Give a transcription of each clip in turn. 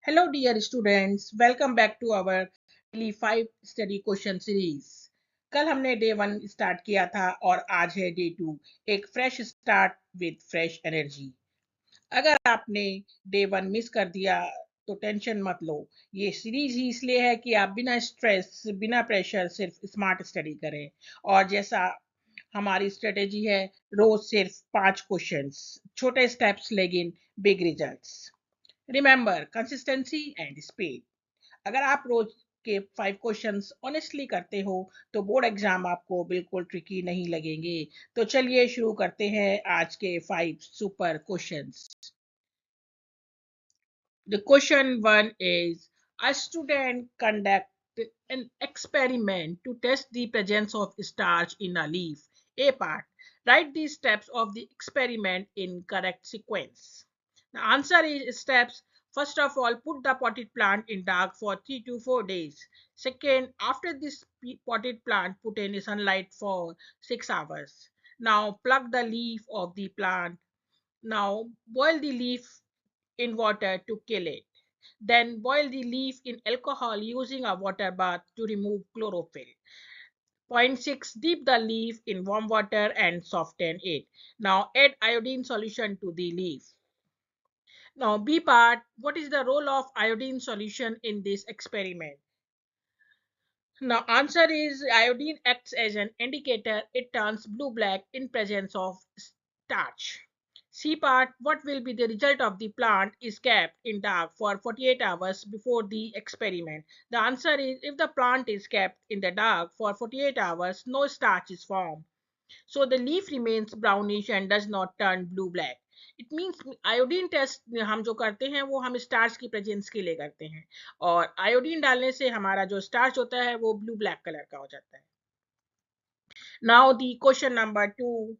Hello, dear students. Welcome back to our daily 5 study question series. कल हमने day 1 start किया था और आज है डे 2, एक fresh start with fresh energy. अगर आपने डे 1 मिस कर दिया तो टेंशन मत लो। ये सीरीज ही इसलिए है कि आप बिना स्ट्रेस, बिना प्रेशर सिर्फ स्मार्ट स्टडी करें। और जैसा हमारी स्ट्रेटेजी है, रोज सिर्फ 5 क्वेश्चंस, छोटे स्टेप्स लेकिन big results. Remember consistency and speed. अगर आप रोज के 5 क्वेश्चंस ऑनेस्टली करते हो तो बोर्ड एग्जाम आपको बिल्कुल ट्रिकी नहीं लगेंगे। तो चलिए शुरू करते हैं आज के 5 super questions. The question 1 is, a student conduct an experiment to test the presence of starch in a leaf. A part. Write the steps of the experiment in correct sequence. The answer is steps. First of all, put the potted plant in dark for 3 to 4 days. Second, after this potted plant, put in sunlight for 6 hours. Now, pluck the leaf of the plant. Now, boil the leaf in water to kill it. Then boil the leaf in alcohol using a water bath to remove chlorophyll. Point 6. Dip the leaf in warm water and soften it. Now add iodine solution to the leaf. Now B part. What is the role of iodine solution in this experiment? Now answer is iodine acts as an indicator. It turns blue-black in presence of starch. C part. What will be the result of the plant is kept in dark for 48 hours before the experiment? The answer is if the plant is kept in the dark for 48 hours, no starch is formed. So the leaf remains brownish and does not turn blue black. It means iodine test हम जो करते हैं वो हम starch की presence के लिए करते हैं, और आयोडीन डालने से हमारा जो स्टार्च होता है वो ब्लू ब्लैक कलर का हो जाता है। Now the question number 2,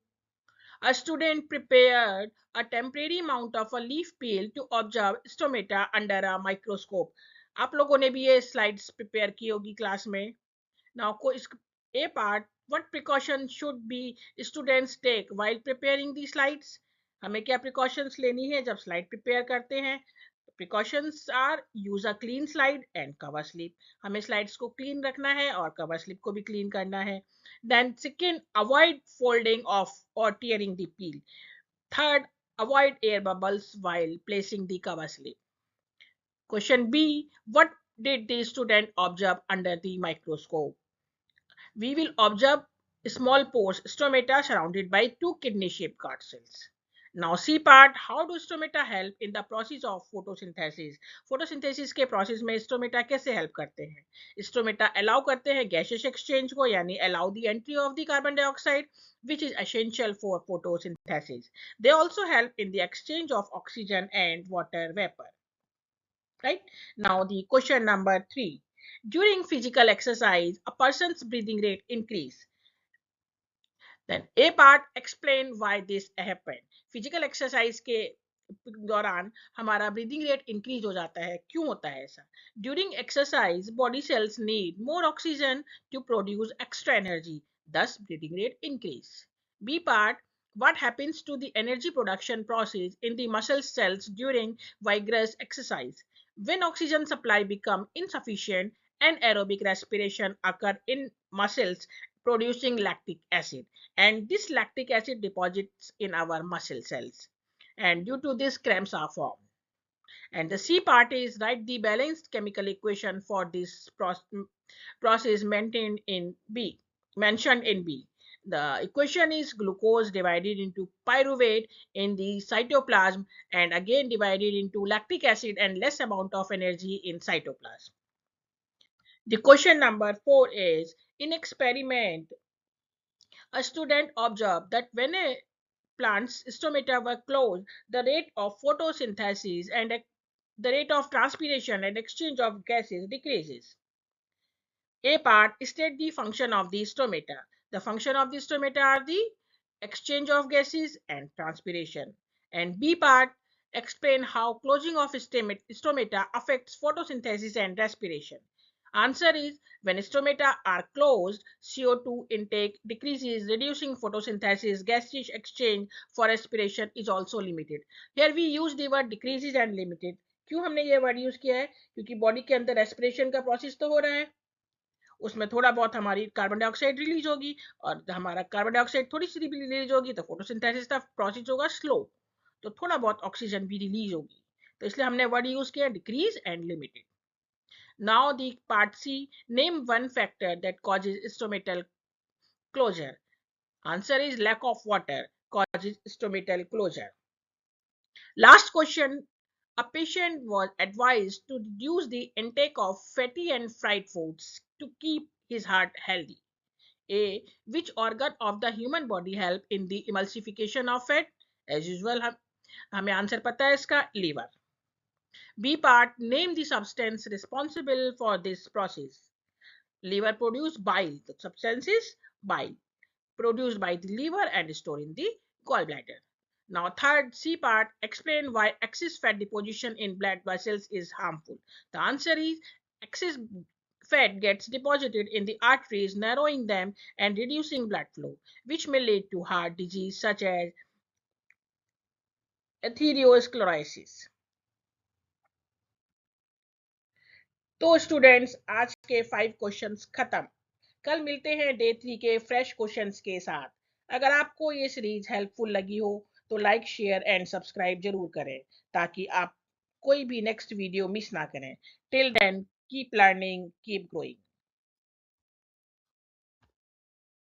a student prepared a temporary mount of a leaf peel to observe stomata under a microscope. आप लोगों ने भी ये स्लाइड्स प्रिपेयर की होगी क्लास में। नाउ को इस ए part, what precaution should be students take while preparing the slides? हमें क्या प्रिकॉशंस लेनी है जब स्लाइड प्रिपेयर करते हैं? Precautions are use a clean slide and cover slip. हमें स्लाइड्स को क्लीन रखना है और कवर स्लिप को भी क्लीन करना है। Then second, avoid folding of और tearing the peel. Third, avoid air bubbles while placing the cover slip. Question B, what did the student observe under the microscope? We will observe small pores, stomata surrounded by two kidney-shaped guard cells. Now C part, how do stomata help in the process of photosynthesis? Photosynthesis के process में stomata कैसे help करते हैं? Stomata allow करते हैं gaseous exchange को, यानी allow the entry of the carbon dioxide, which is essential for photosynthesis. They also help in the exchange of oxygen and water vapor. Right? Now the question number 3. During physical exercise, a person's breathing rate increase. Then A part, explain why this happened. Physical exercise के दौरान हमारा breathing rate increase हो जाता है, क्यों होता है ऐसा? During exercise, body cells need more oxygen to produce extra energy, thus breathing rate increase. B part, what happens to the energy production process in the muscle cells during vigorous exercise? When oxygen supply become insufficient, anaerobic respiration occur in muscles producing lactic acid, and this lactic acid deposits in our muscle cells, and due to this cramps are formed. And the C part is write the balanced chemical equation for this process mentioned in B. The equation is glucose divided into pyruvate in the cytoplasm and again divided into lactic acid and less amount of energy in cytoplasm. The question number 4 is, in experiment, a student observed that when a plant's stomata were closed, the rate of photosynthesis and the rate of transpiration and exchange of gases decreases. A part, state the function of the stomata. The function of the stomata are the exchange of gases and transpiration. And B part, explain how closing of stomata affects photosynthesis and respiration. Answer is, when stomata are closed, CO2 intake decreases, reducing photosynthesis. Gaseous exchange for respiration is also limited. Here we use the word decreases and limited. क्यों हमने ये word use किया है? क्योंकि body के अंदर respiration का process तो हो रहा है, उसमें थोड़ा बहुत हमारी कार्बन डाइऑक्साइड रिलीज होगी, और हमारा कार्बन डाइऑक्साइड थोड़ी सी भी रिलीज होगी तो फोटोसिंथेसिस का प्रोसेस होगा स्लो, तो थोड़ा बहुत ऑक्सीजन भी रिलीज होगी। तो इसलिए हमने वर्ड यूज किया decrease and limited. Now the part C, name one factor that causes stomatal closure. Answer is lack of water causes stomatal closure. Last question. A patient was advised to reduce the intake of fatty and fried foods to keep his heart healthy. A. Which organ of the human body help in the emulsification of fat? As usual, हमें answer पता है इसका, liver. B part. Name the substance responsible for this process. Liver produce bile. The substance is bile, produced by the liver and stored in the gallbladder. Now, third C part, explain why excess fat deposition in blood vessels is harmful. The answer is excess fat gets deposited in the arteries, narrowing them and reducing blood flow, which may lead to heart disease such as atherosclerosis. तो students, आज के 5 questions खत्म। कल मिलते हैं day 3 के fresh questions के साथ। अगर आपको ये सीरीज हेल्पफुल लगी हो तो लाइक, शेयर एंड सब्सक्राइब जरूर करें, ताकि आप कोई भी नेक्स्ट वीडियो मिस ना करें। Till then, keep learning, keep growing.